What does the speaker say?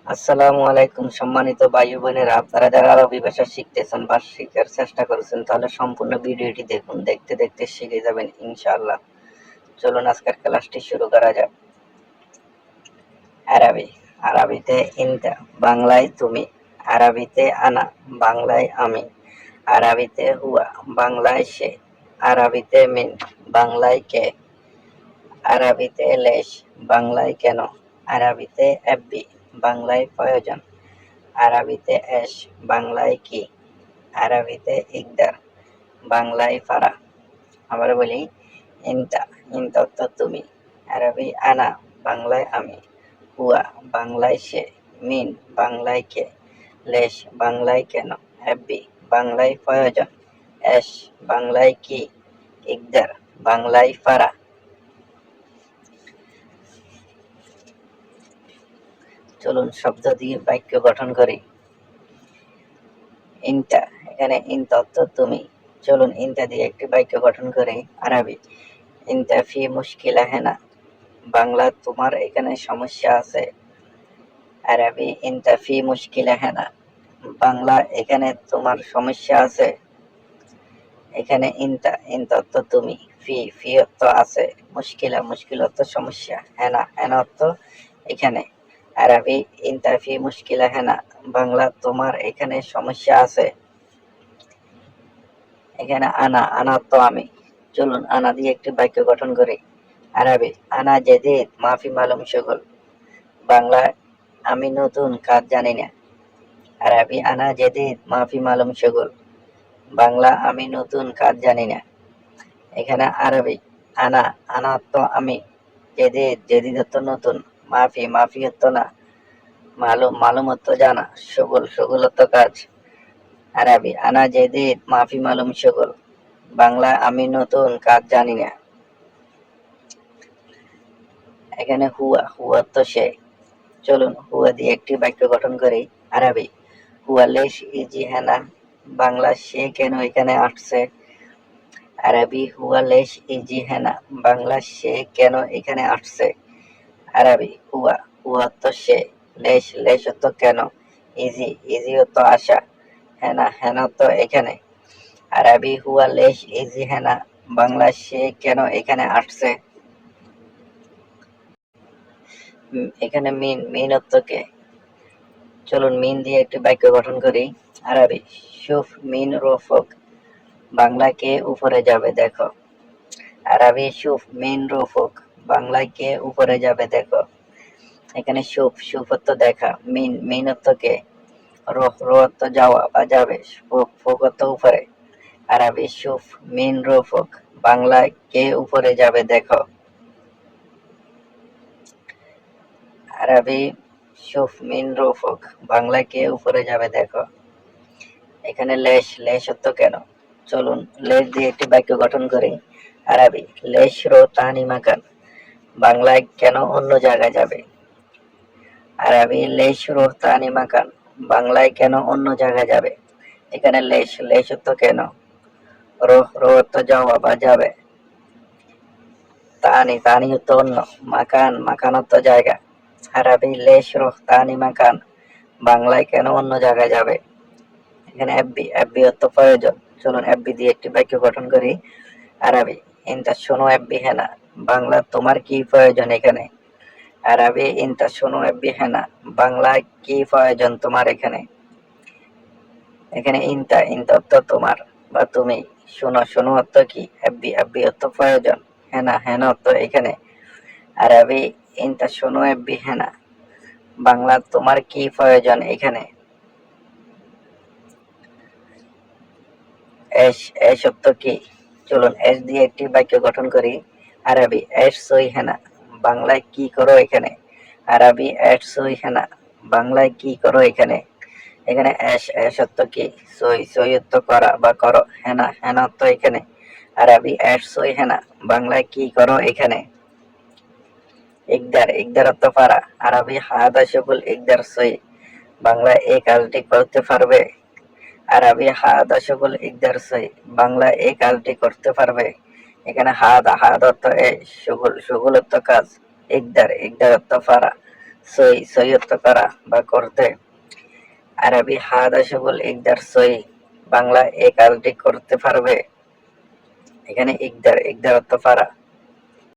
আসসালামু আলাইকুম সম্মানিত ভাই ও বোনেরা, আপনারা যারা আরবি ভাষা শিখতেছেন বা শেখার চেষ্টা করছেন তাহলে সম্পূর্ণ ভিডিওটি দেখুন। দেখতে দেখতে শিখে যাবেন ইনশাআল্লাহ। চলুন আজকের ক্লাসটি শুরু করা যাক। আরবি, আরবিতে ইনতা, বাংলায় তুমি। আরবিতে আনা, বাংলায় আমি। আরবিতে হুয়া, বাংলায় সে। আরবিতে মিন, বাংলায় কে। আরবিতে লেশ, বাংলায় কেন। আরবিতে এব্বি, বাংলায় প্রয়োজন। আরবিতে এশ, বাংলায় কি। আরবিতে ইকদার, বাংলায় ফারা। আবার বলি, ইনতা, ইনতা অর্থ তুমি। আরবি আনা, বাংলায় আমি। হুয়া, বাংলায় সে। মিন, বাংলায় কে। লেশ, বাংলায় কেন। এব্বি, বাংলায় প্রয়োজন। এশ, বাংলায় কি। ইকদার, বাংলায় ফারা। চলুন শব্দ দিয়ে বাক্য গঠন করি। ইনতা, এখানে ইনতা অর্থ তুমি। চলুন ইনতা দিয়ে একটি বাক্য গঠন করি। আরবি, ইনতা ফি মুশকিলা হেনা, বাংলা তোমার এখানে সমস্যা আছে। আরবি ইনতা ফি মুশকিলা হেনা, বাংলা এখানে তোমার সমস্যা আছে। এখানে ইনতা, ইনতা অর্থ তুমি। ফি, ফি অর্থ আছে। মুশকিলা, মুশকিল অর্থ সমস্যা। হেনা, হেনা অর্থ এখানে। আরবি ইনতা ফি মুশকিলা হেনা, বাংলা তোমার এখানে সমস্যা আছে। এখানে আনা, আনা অর্থ আমি। চলুন আনা দিয়ে একটি বাক্য গঠন করি। আরবি, আনা জেদিদ মাফি মালুম শুগল, বাংলা আমি নতুন কাজ জানি না। আরবি আনা জেদিদ মাফি মালুম শুগল, বাংলা আমি নতুন কাজ জানি না। এখানে আরবি আনা, আনা অর্থ আমি। জেদিদ, জেদিদ অর্থ নতুন। মাফি, মাফি অর্থ না। মালুম, মালুম অর্থ জানা। শুগল, শুগল অর্থ কাজ। আরবি আনা জেদিদ মাফি মালুম শুগল, বাংলা আমি নতুন কাজ জানি না। এখানে হুয়া, হুয়া অর্থ সে। চলুন হুয়া দিয়ে একটি বাক্য গঠন করি। আরবি, হুয়া লেশ ইজি হেনা, বাংলা সে কেন এখানে আসছে। আরবি হুয়া লেশ ইজি হেনা, বাংলা সে কেন এখানে আসছে। আরবি হুয়া, হুয়া অর্থ সে। লেশ, লেশ অর্থ কেন। ইজি, ইজি অর্থ আসা। হেনা, হেনা অর্থ এখানে। আরবি হুয়া লেশ ইজি হেনা, বাংলা সে কেন এখানে আসছে। এখানে মিন, মিন অর্থ কে। চলুন মিন দিয়ে একটি বাক্য গঠন করি। আরবি, শুফ মিন রোফক, বাংলা কে উপরে যাবে দেখো। আরবি শুফ মিন রোফক, বাংলায় কে উপরে যাবে দেখো। এখানে শুফ, শুফ অর্থ দেখা। মিন, মিন অর্থ কে। রোহ, রোহ অর্থ যাওয়া বা যাবে। ফোক, ফোক অর্থ উপরে। আরবি শুফ মিন রোফক, বাংলায় কে উপরে যাবে দেখো। আরবি শুফ মিন রোফক, বাংলায় কে উপরে যাবে দেখো। এখানে লেশ, লেশ অর্থ কেন। চলুন লেশ দিয়ে একটি বাক্য গঠন করি। আরবি লেশ রো তানি মাকান, বাংলায় কেন অন্য জায়গায় যাবে। আরবি লেশ রো তানি মাকান, বাংলায় কেন অন্য জায়গায় যাবে। এখানে লেশ, লেশ অর্থ কেন। রোহ, রোহ অর্থ যাওয়া বা যাবে। তানি, তানি অর্থ অন্য। মাকান, মাকান অর্থ জায়গা। আরবি লেশ রোহ তানি মাকান, বাংলায় কেন অন্য জায়গায় যাবে। এখানে এফবি, এফবি অর্থ প্রয়োজন। চলুন এফবি দিয়ে একটি বাক্য গঠন করি। আরবি ইনতা শোনো এফবি হেনা, বাংলা তোমার কি প্রয়োজন এখানে। আরবি ইনতা শোনো এফবি হেনা, বাংলা কি প্রয়োজন তোমার এখানে। এখানে ইনতা, ইনতা অর্থ তোমার বা তুমি। শোনো, শোনো অর্থ কি। এফবি, এফবি অর্থ প্রয়োজন। হেনা, হেনা অর্থ এখানে। আরবি ইনতা শোনো এফবি হেনা, বাংলা তোমার কি প্রয়োজন এখানে। এশ, এশ অর্থ কি। চলুন এশ দিয়ে একটি বাক্য গঠন করি। আরবি এশ সই হেনা, বাংলায় কি করো এখানে। আরবি এশ সই হেনা, বাংলায় কি করো এখানে। এখানে এশ, এশ অর্থ কি। সই, সই অর্থ করা বা করো। হেনা, হেনা অর্থ এখানে। আরবি এশ সই হেনা, বাংলায় কি করো এখানে। ইকদার, ইকদার অর্থ পারা। আরবি হাদা শুগুল ইকদার সই, বাংলায় এই কাজটি করতে পারবে। আরবি হাদা শুগুল ইকদার সই, বাংলা এই কাজটি করতে পারবে। এখানে হাদা, হাদ অর্থ এই। শুগুল, শুগুল অর্থ কাজ। ইকদার, ইকদার অর্থ পারা। সই, সই অর্থ করা বা করতে। আরবি হাদা শুগুল ইকদার সই, বাংলা এই কাজটি করতে পারবে। এখানে ইকদার, ইকদার অর্থ পারা।